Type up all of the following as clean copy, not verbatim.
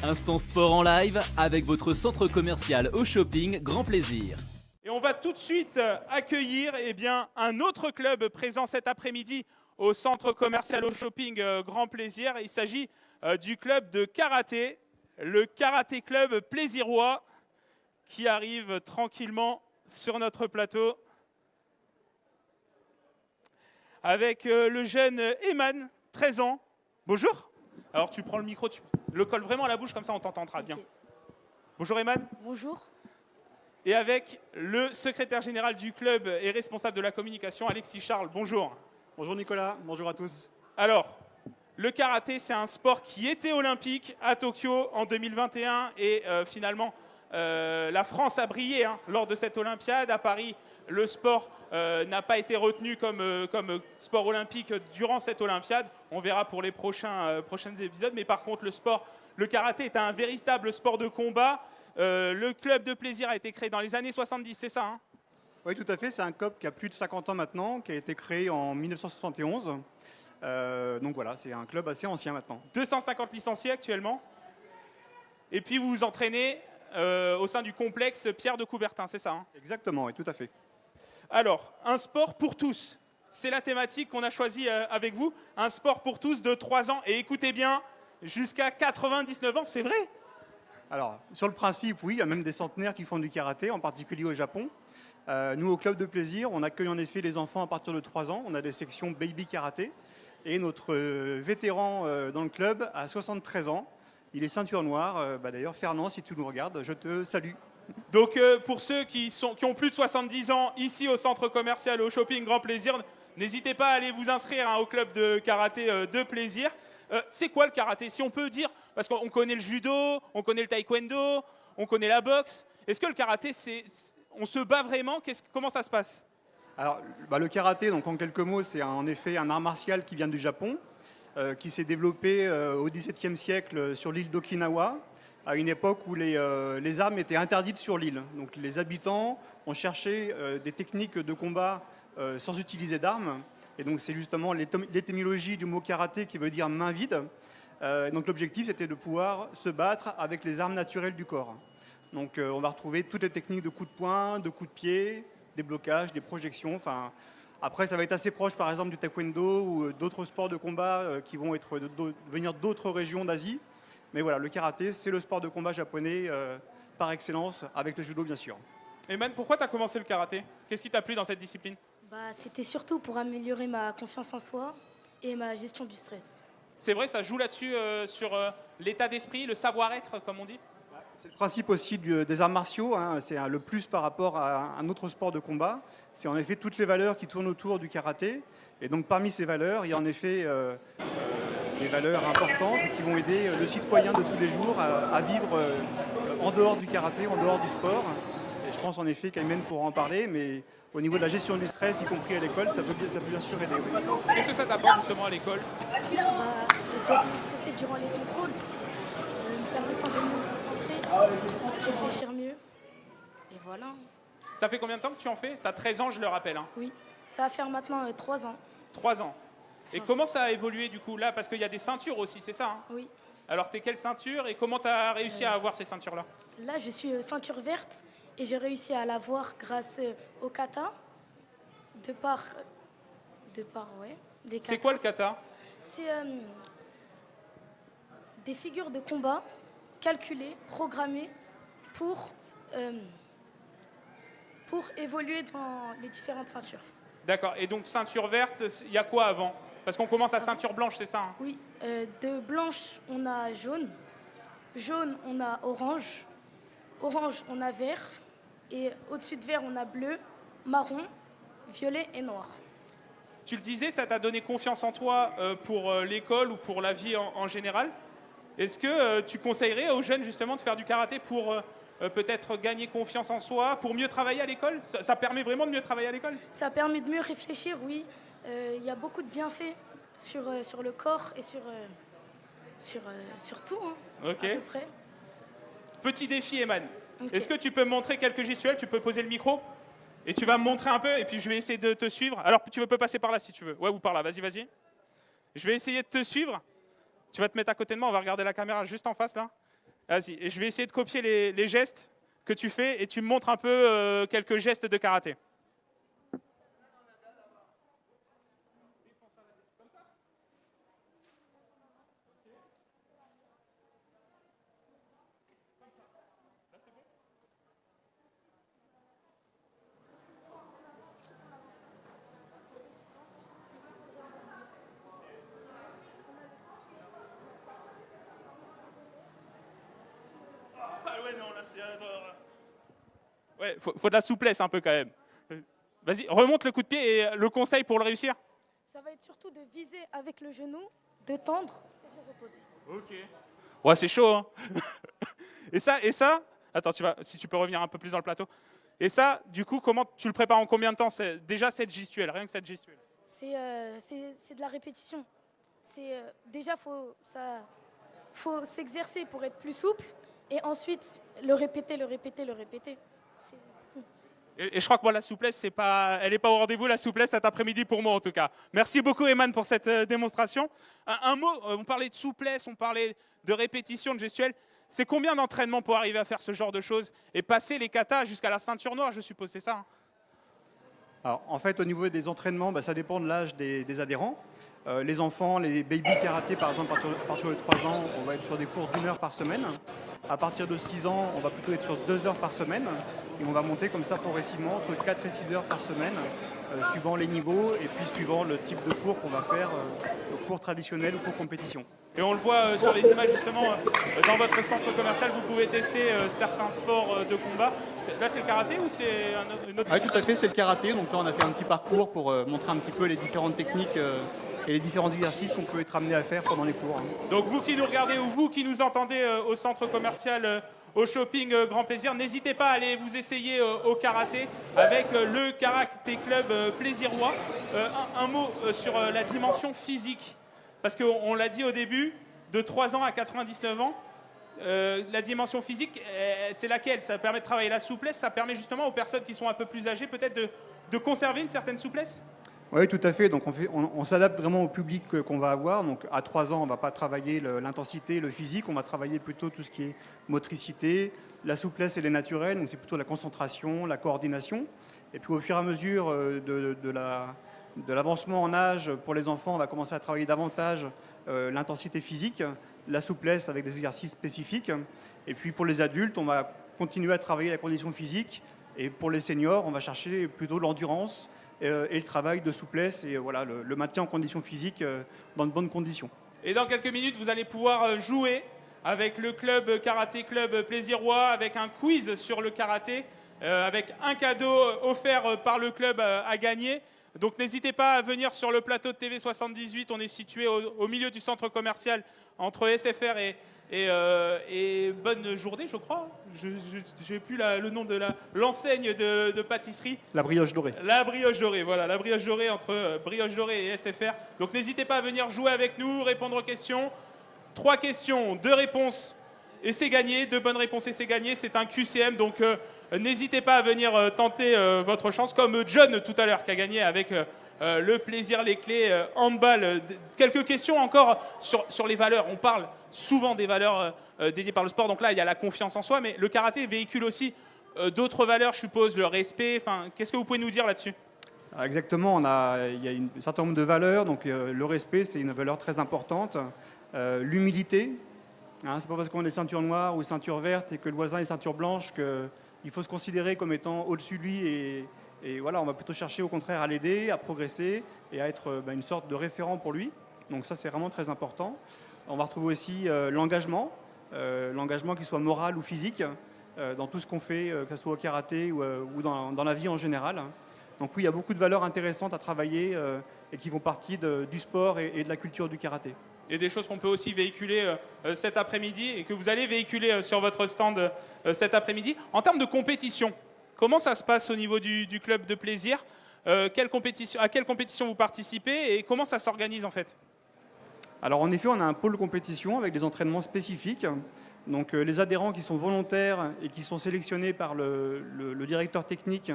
Instant sport en live avec votre centre commercial au shopping Grand Plaisir. Et on va tout de suite accueillir un autre club présent cet après-midi au centre commercial au shopping Grand Plaisir. Il s'agit du club de karaté, le Karaté Club Plaisirois, qui arrive tranquillement sur notre plateau avec le jeune Eman, 13 ans. Bonjour. Alors tu prends le micro, tu le colles vraiment à la bouche, comme ça on t'entendra bien. Bonjour Eman. Bonjour. Et avec le secrétaire général du club et responsable de la communication, Alexis Charles. Bonjour. Bonjour Nicolas, bonjour à tous. Alors, le karaté, c'est un sport qui était olympique à Tokyo en 2021 et finalement, la France a brillé lors de cette Olympiade. À Paris, le sport n'a pas été retenu comme sport olympique durant cette Olympiade. On verra pour les prochains épisodes. Mais par contre, le karaté est un véritable sport de combat. Le club de plaisir a été créé dans les années 70, c'est ça hein? Oui, tout à fait, c'est un club qui a plus de 50 ans maintenant, qui a été créé en 1971. Donc voilà, c'est un club assez ancien maintenant. 250 licenciés actuellement. Et puis vous vous entraînez au sein du complexe Pierre de Coubertin, c'est ça hein? Exactement, oui, tout à fait. Alors, un sport pour tous. C'est la thématique qu'on a choisie avec vous. Un sport pour tous de 3 ans. Et écoutez bien, jusqu'à 99 ans, c'est vrai? Alors, sur le principe, oui, il y a même des centenaires qui font du karaté, en particulier au Japon. Nous, au club de plaisir, on accueille en effet les enfants à partir de 3 ans. On a des sections baby karaté. Et notre vétéran dans le club a 73 ans. Il est ceinture noire. D'ailleurs, Fernand, si tu nous regardes, je te salue. Donc, pour ceux qui ont plus de 70 ans, ici au centre commercial, au shopping Grand Plaisir, n'hésitez pas à aller vous inscrire au club de karaté de plaisir. C'est quoi le karaté? Si on peut dire, parce qu'on connaît le judo, on connaît le taekwondo, on connaît la boxe. Est-ce que le karaté, on se bat vraiment? Comment ça se passe? Alors, le karaté, donc en quelques mots, c'est en effet un art martial qui vient du Japon, qui s'est développé au XVIIe siècle sur l'île d'Okinawa, à une époque où les armes étaient interdites sur l'île. Donc les habitants ont cherché des techniques de combat sans utiliser d'armes. Et donc c'est justement l'étymologie du mot karaté qui veut dire main vide. Donc l'objectif, c'était de pouvoir se battre avec les armes naturelles du corps. Donc on va retrouver toutes les techniques de coups de poing, de coups de pied, des blocages, des projections. Enfin, après, ça va être assez proche, par exemple, du taekwondo ou d'autres sports de combat qui vont venir d'autres régions d'Asie. Mais voilà, le karaté, c'est le sport de combat japonais par excellence, avec le judo, bien sûr. Eman, pourquoi tu as commencé le karaté? Qu'est-ce qui t'a plu dans cette discipline? C'était surtout pour améliorer ma confiance en soi et ma gestion du stress. C'est vrai, ça joue là-dessus, sur l'état d'esprit, le savoir-être, comme on dit? C'est le principe aussi des arts martiaux, hein. C'est le plus par rapport à un autre sport de combat. C'est en effet toutes les valeurs qui tournent autour du karaté. Et donc parmi ces valeurs, il y a en effet des valeurs importantes qui vont aider le citoyen de tous les jours à vivre en dehors du karaté, en dehors du sport. Et je pense en effet qu'Aymen pourra en parler, mais au niveau de la gestion du stress, y compris à l'école, ça peut bien sûr aider. Oui. Qu'est-ce que ça t'apporte justement à l'école? D'être stressé durant les contrôles, me permettant de mieux me concentrer, réfléchir mieux. Et voilà. Ça fait combien de temps que tu en fais? Tu as 13 ans, je le rappelle. Hein. Oui, ça va faire maintenant 3 ans. 3 ans. Et comment ça a évolué du coup là? Parce qu'il y a des ceintures aussi, c'est ça hein? Oui. Alors t'es quelle ceinture et comment tu as réussi à avoir ces ceintures-là? Là, je suis ceinture verte et j'ai réussi à l'avoir grâce au kata, de par des katas. C'est quoi le kata? C'est des figures de combat calculées, programmées pour évoluer dans les différentes ceintures. D'accord. Et donc ceinture verte, il y a quoi avant? Parce qu'on commence à ceinture blanche, c'est ça hein? Oui, de blanche, on a jaune. Jaune, on a orange. Orange, on a vert. Et au-dessus de vert, on a bleu, marron, violet et noir. Tu le disais, ça t'a donné confiance en toi pour l'école ou pour la vie en général. Est-ce que tu conseillerais aux jeunes justement de faire du karaté pour peut-être gagner confiance en soi, pour mieux travailler à l'école? Ça permet vraiment de mieux travailler à l'école? Ça permet de mieux réfléchir, oui. Il y a beaucoup de bienfaits sur le corps et sur tout, hein, Ok. à peu près. Petit défi, Eman. Ok. Est-ce que tu peux me montrer quelques gestuels? Tu peux poser le micro et tu vas me montrer un peu et puis je vais essayer de te suivre. Alors tu peux passer par là si tu veux. Ouais, ou par là. Vas-y, vas-y. Je vais essayer de te suivre. Tu vas te mettre à côté de moi. On va regarder la caméra juste en face là. Vas-y, et je vais essayer de copier les gestes que tu fais et tu me montres un peu quelques gestes de karaté. Ah ouais, non, là c'est... Ouais, faut de la souplesse un peu quand même. Vas-y, remonte le coup de pied et le conseil pour le réussir. Ça va être surtout de viser avec le genou, de tendre et de reposer. Ok. Ouais, c'est chaud, hein. Et ça, attends, si tu peux revenir un peu plus dans le plateau. Et ça, du coup, comment tu le prépares en combien de temps? C'est déjà cette gestuelle, rien que cette gestuelle. C'est de la répétition. Déjà, faut s'exercer pour être plus souple et ensuite le répéter, le répéter, le répéter. Et je crois que moi, la souplesse, elle n'est pas au rendez-vous, la souplesse cet après-midi pour moi en tout cas. Merci beaucoup, Eman, pour cette démonstration. Un mot, on parlait de souplesse, on parlait de répétition, de gestuelle. C'est combien d'entraînement pour arriver à faire ce genre de choses et passer les katas jusqu'à la ceinture noire, je suppose, c'est ça, hein? Alors, en fait, au niveau des entraînements, ça dépend de l'âge des adhérents. Les enfants, les baby karaté, par exemple, à partir de 3 ans, on va être sur des cours d'1 heure par semaine. À partir de 6 ans, on va plutôt être sur 2 heures par semaine. Et on va monter comme ça progressivement entre 4 et 6 heures par semaine, suivant les niveaux et puis suivant le type de cours qu'on va faire, cours traditionnel ou cours compétition. Et on le voit sur les images justement, dans votre centre commercial, vous pouvez tester certains sports de combat. Là, c'est le karaté ou c'est une autre? Oui, tout à fait, c'est le karaté. Donc là, on a fait un petit parcours pour montrer un petit peu les différentes techniques et les différents exercices qu'on peut être amené à faire pendant les cours. Donc vous qui nous regardez ou vous qui nous entendez au centre commercial, au shopping Grand Plaisir, n'hésitez pas à aller vous essayer au karaté avec le Karaté Club Plaisirois. Un mot sur la dimension physique, parce qu'on l'a dit au début, de 3 ans à 99 ans, la dimension physique, c'est laquelle? Ça permet de travailler la souplesse, ça permet justement aux personnes qui sont un peu plus âgées peut-être de conserver une certaine souplesse? Oui, tout à fait. Donc on s'adapte vraiment au public qu'on va avoir. Donc à 3 ans, on ne va pas travailler l'intensité, le physique, on va travailler plutôt tout ce qui est motricité, la souplesse elle est naturelle, donc c'est plutôt la concentration, la coordination. Et puis au fur et à mesure de l'avancement en âge pour les enfants, on va commencer à travailler davantage l'intensité physique, la souplesse avec des exercices spécifiques. Et puis pour les adultes, on va continuer à travailler la condition physique. Et pour les seniors, on va chercher plutôt l'endurance et le travail de souplesse et voilà, le maintien en condition physique dans de bonnes conditions. Et dans quelques minutes, vous allez pouvoir jouer avec le club Karaté Club Plaisirois, avec un quiz sur le karaté, avec un cadeau offert par le club à gagner. Donc n'hésitez pas à venir sur le plateau de TV78, on est situé au milieu du centre commercial entre SFR et Bonne Journée, je crois. Je n'ai plus le nom de l'enseigne de pâtisserie. La brioche dorée. La brioche dorée, voilà, la brioche dorée entre brioche dorée et SFR. Donc n'hésitez pas à venir jouer avec nous, répondre aux questions. 3 questions, 2 réponses et c'est gagné. 2 bonnes réponses et c'est gagné. C'est un QCM, donc n'hésitez pas à venir tenter votre chance, comme John tout à l'heure qui a gagné avec le plaisir, les clés, handball. Quelques questions encore sur les valeurs. On parle souvent des valeurs dédiées par le sport. Donc là, il y a la confiance en soi, mais le karaté véhicule aussi d'autres valeurs, je suppose, le respect. Enfin, qu'est-ce que vous pouvez nous dire là-dessus? Exactement, il y a un certain nombre de valeurs. Donc le respect, c'est une valeur très importante. L'humilité, hein, c'est pas parce qu'on est ceinture noire ou ceinture verte et que le voisin est ceinture blanche qu'il faut se considérer comme étant au-dessus de lui et voilà, on va plutôt chercher au contraire à l'aider, à progresser et à être une sorte de référent pour lui. Donc ça, c'est vraiment très important. On va retrouver aussi l'engagement qu'il soit moral ou physique, dans tout ce qu'on fait, que ce soit au karaté ou dans la vie en général. Donc oui, il y a beaucoup de valeurs intéressantes à travailler et qui font partie du sport et de la culture du karaté. Et des choses qu'on peut aussi véhiculer cet après-midi et que vous allez véhiculer sur votre stand cet après-midi. En termes de compétition, comment ça se passe au niveau du club de plaisir? À quelle compétition vous participez et comment ça s'organise en fait? Alors en effet, on a un pôle compétition avec des entraînements spécifiques. Donc les adhérents qui sont volontaires et qui sont sélectionnés par le directeur technique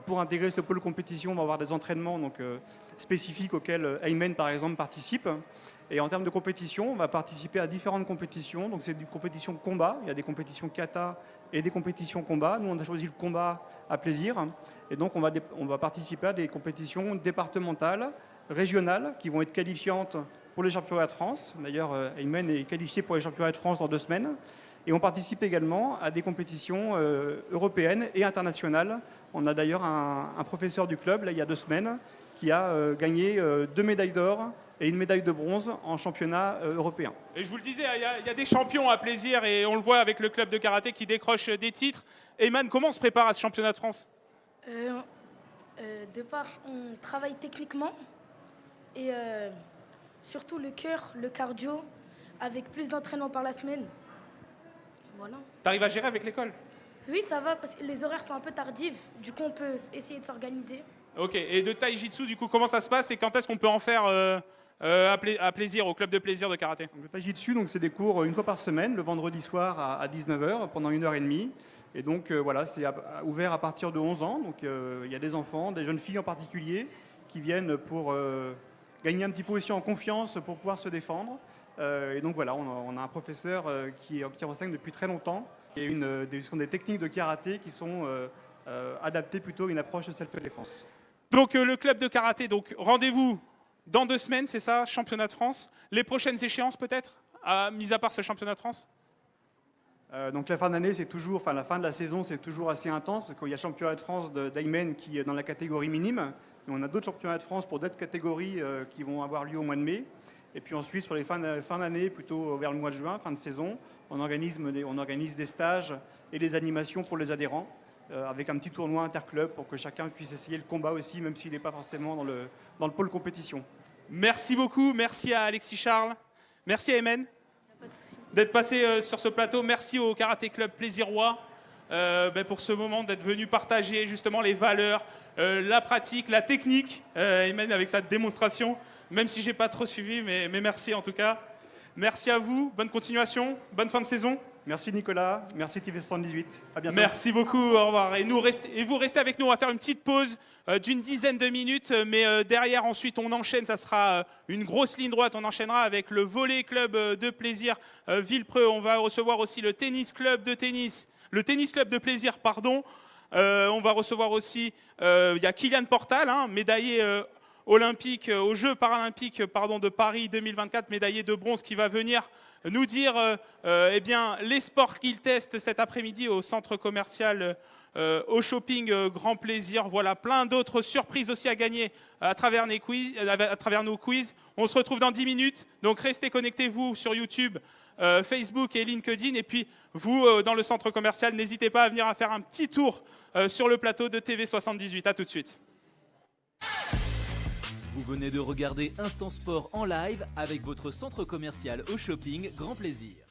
pour intégrer ce pôle compétition vont avoir des entraînements spécifiques auxquels Aymen par exemple participe. Et en termes de compétition, on va participer à différentes compétitions. Donc c'est des compétitions combat, il y a des compétitions kata et des compétitions combat. Nous, on a choisi le combat à plaisir. Et donc on va participer à des compétitions départementales, régionales, qui vont être qualifiantes pour les championnats de France. D'ailleurs, Aymen est qualifié pour les championnats de France dans 2 semaines. Et on participe également à des compétitions européennes et internationales. On a d'ailleurs un professeur du club, là, il y a 2 semaines, qui a gagné 2 médailles d'or et 1 médaille de bronze en championnat européen. Et je vous le disais, il y a des champions à plaisir et on le voit avec le club de karaté qui décroche des titres. Ayman, comment on se prépare à ce championnat de France? De part, on travaille techniquement et surtout le cœur, le cardio, avec plus d'entraînement par la semaine. Voilà. T'arrives à gérer avec l'école? Oui, ça va, parce que les horaires sont un peu tardifs. Du coup, on peut essayer de s'organiser. Ok, et de Taijitsu, du coup, comment ça se passe et quand est-ce qu'on peut en faire à plaisir, au club de plaisir de karaté? Donc, le Taijitsu, donc, c'est des cours 1 fois par semaine, le vendredi soir à 19h, pendant 1h30. Et donc, voilà, c'est ouvert à partir de 11 ans. Donc, il y a des enfants, des jeunes filles en particulier, qui viennent pour gagner un petit peu aussi en confiance pour pouvoir se défendre. Et donc, voilà, on a un professeur qui enseigne depuis très longtemps. Et ce sont des techniques de karaté qui sont adaptées plutôt à une approche de self-défense. Donc, le club de karaté, donc rendez-vous dans 2 semaines, c'est ça, championnat de France. Les prochaines échéances, peut-être, mis à part ce championnat de France? Donc la fin d'année, c'est toujours, enfin la fin de la saison, c'est toujours assez intense parce qu'il y a championnat de France d'Aymen qui est dans la catégorie minime. Et on a d'autres championnats de France pour d'autres catégories qui vont avoir lieu au mois de mai. Et puis ensuite, sur les fins d'année, plutôt vers le mois de juin, fin de saison, on organise des stages et des animations pour les adhérents avec un petit tournoi interclub pour que chacun puisse essayer le combat aussi, même s'il n'est pas forcément dans le pôle compétition. Merci beaucoup, merci à Alexis Charles, merci à Aymen d'être passé sur ce plateau. Merci au Karaté Club Plaisirois pour ce moment, d'être venu partager justement les valeurs, la pratique, la technique. Aymen avec sa démonstration, même si je n'ai pas trop suivi, mais merci en tout cas. Merci à vous, bonne continuation, bonne fin de saison. Merci Nicolas, merci TV78, à bientôt. Merci beaucoup, au revoir. Et vous restez avec nous, on va faire une petite pause d'une dizaine de minutes, mais derrière ensuite on enchaîne, ça sera une grosse ligne droite, on enchaînera avec le volley club de plaisir Villepreux, on va recevoir aussi le tennis club de plaisir, pardon. On va recevoir aussi, il y a Kylian Portal, médaillé olympique aux Jeux paralympiques de Paris 2024, médaillé de bronze, qui va venir nous dire eh bien, les sports qu'il teste cet après-midi au centre commercial au shopping Grand Plaisir. Voilà, plein d'autres surprises aussi à gagner à travers nos quiz. On se retrouve dans 10 minutes, donc restez connectés, vous, sur YouTube, Facebook et LinkedIn. Et puis, vous, dans le centre commercial, n'hésitez pas à venir à faire un petit tour sur le plateau de TV78. À tout de suite. Vous venez de regarder Instant Sport en live avec votre centre commercial au shopping Grand Plaisir.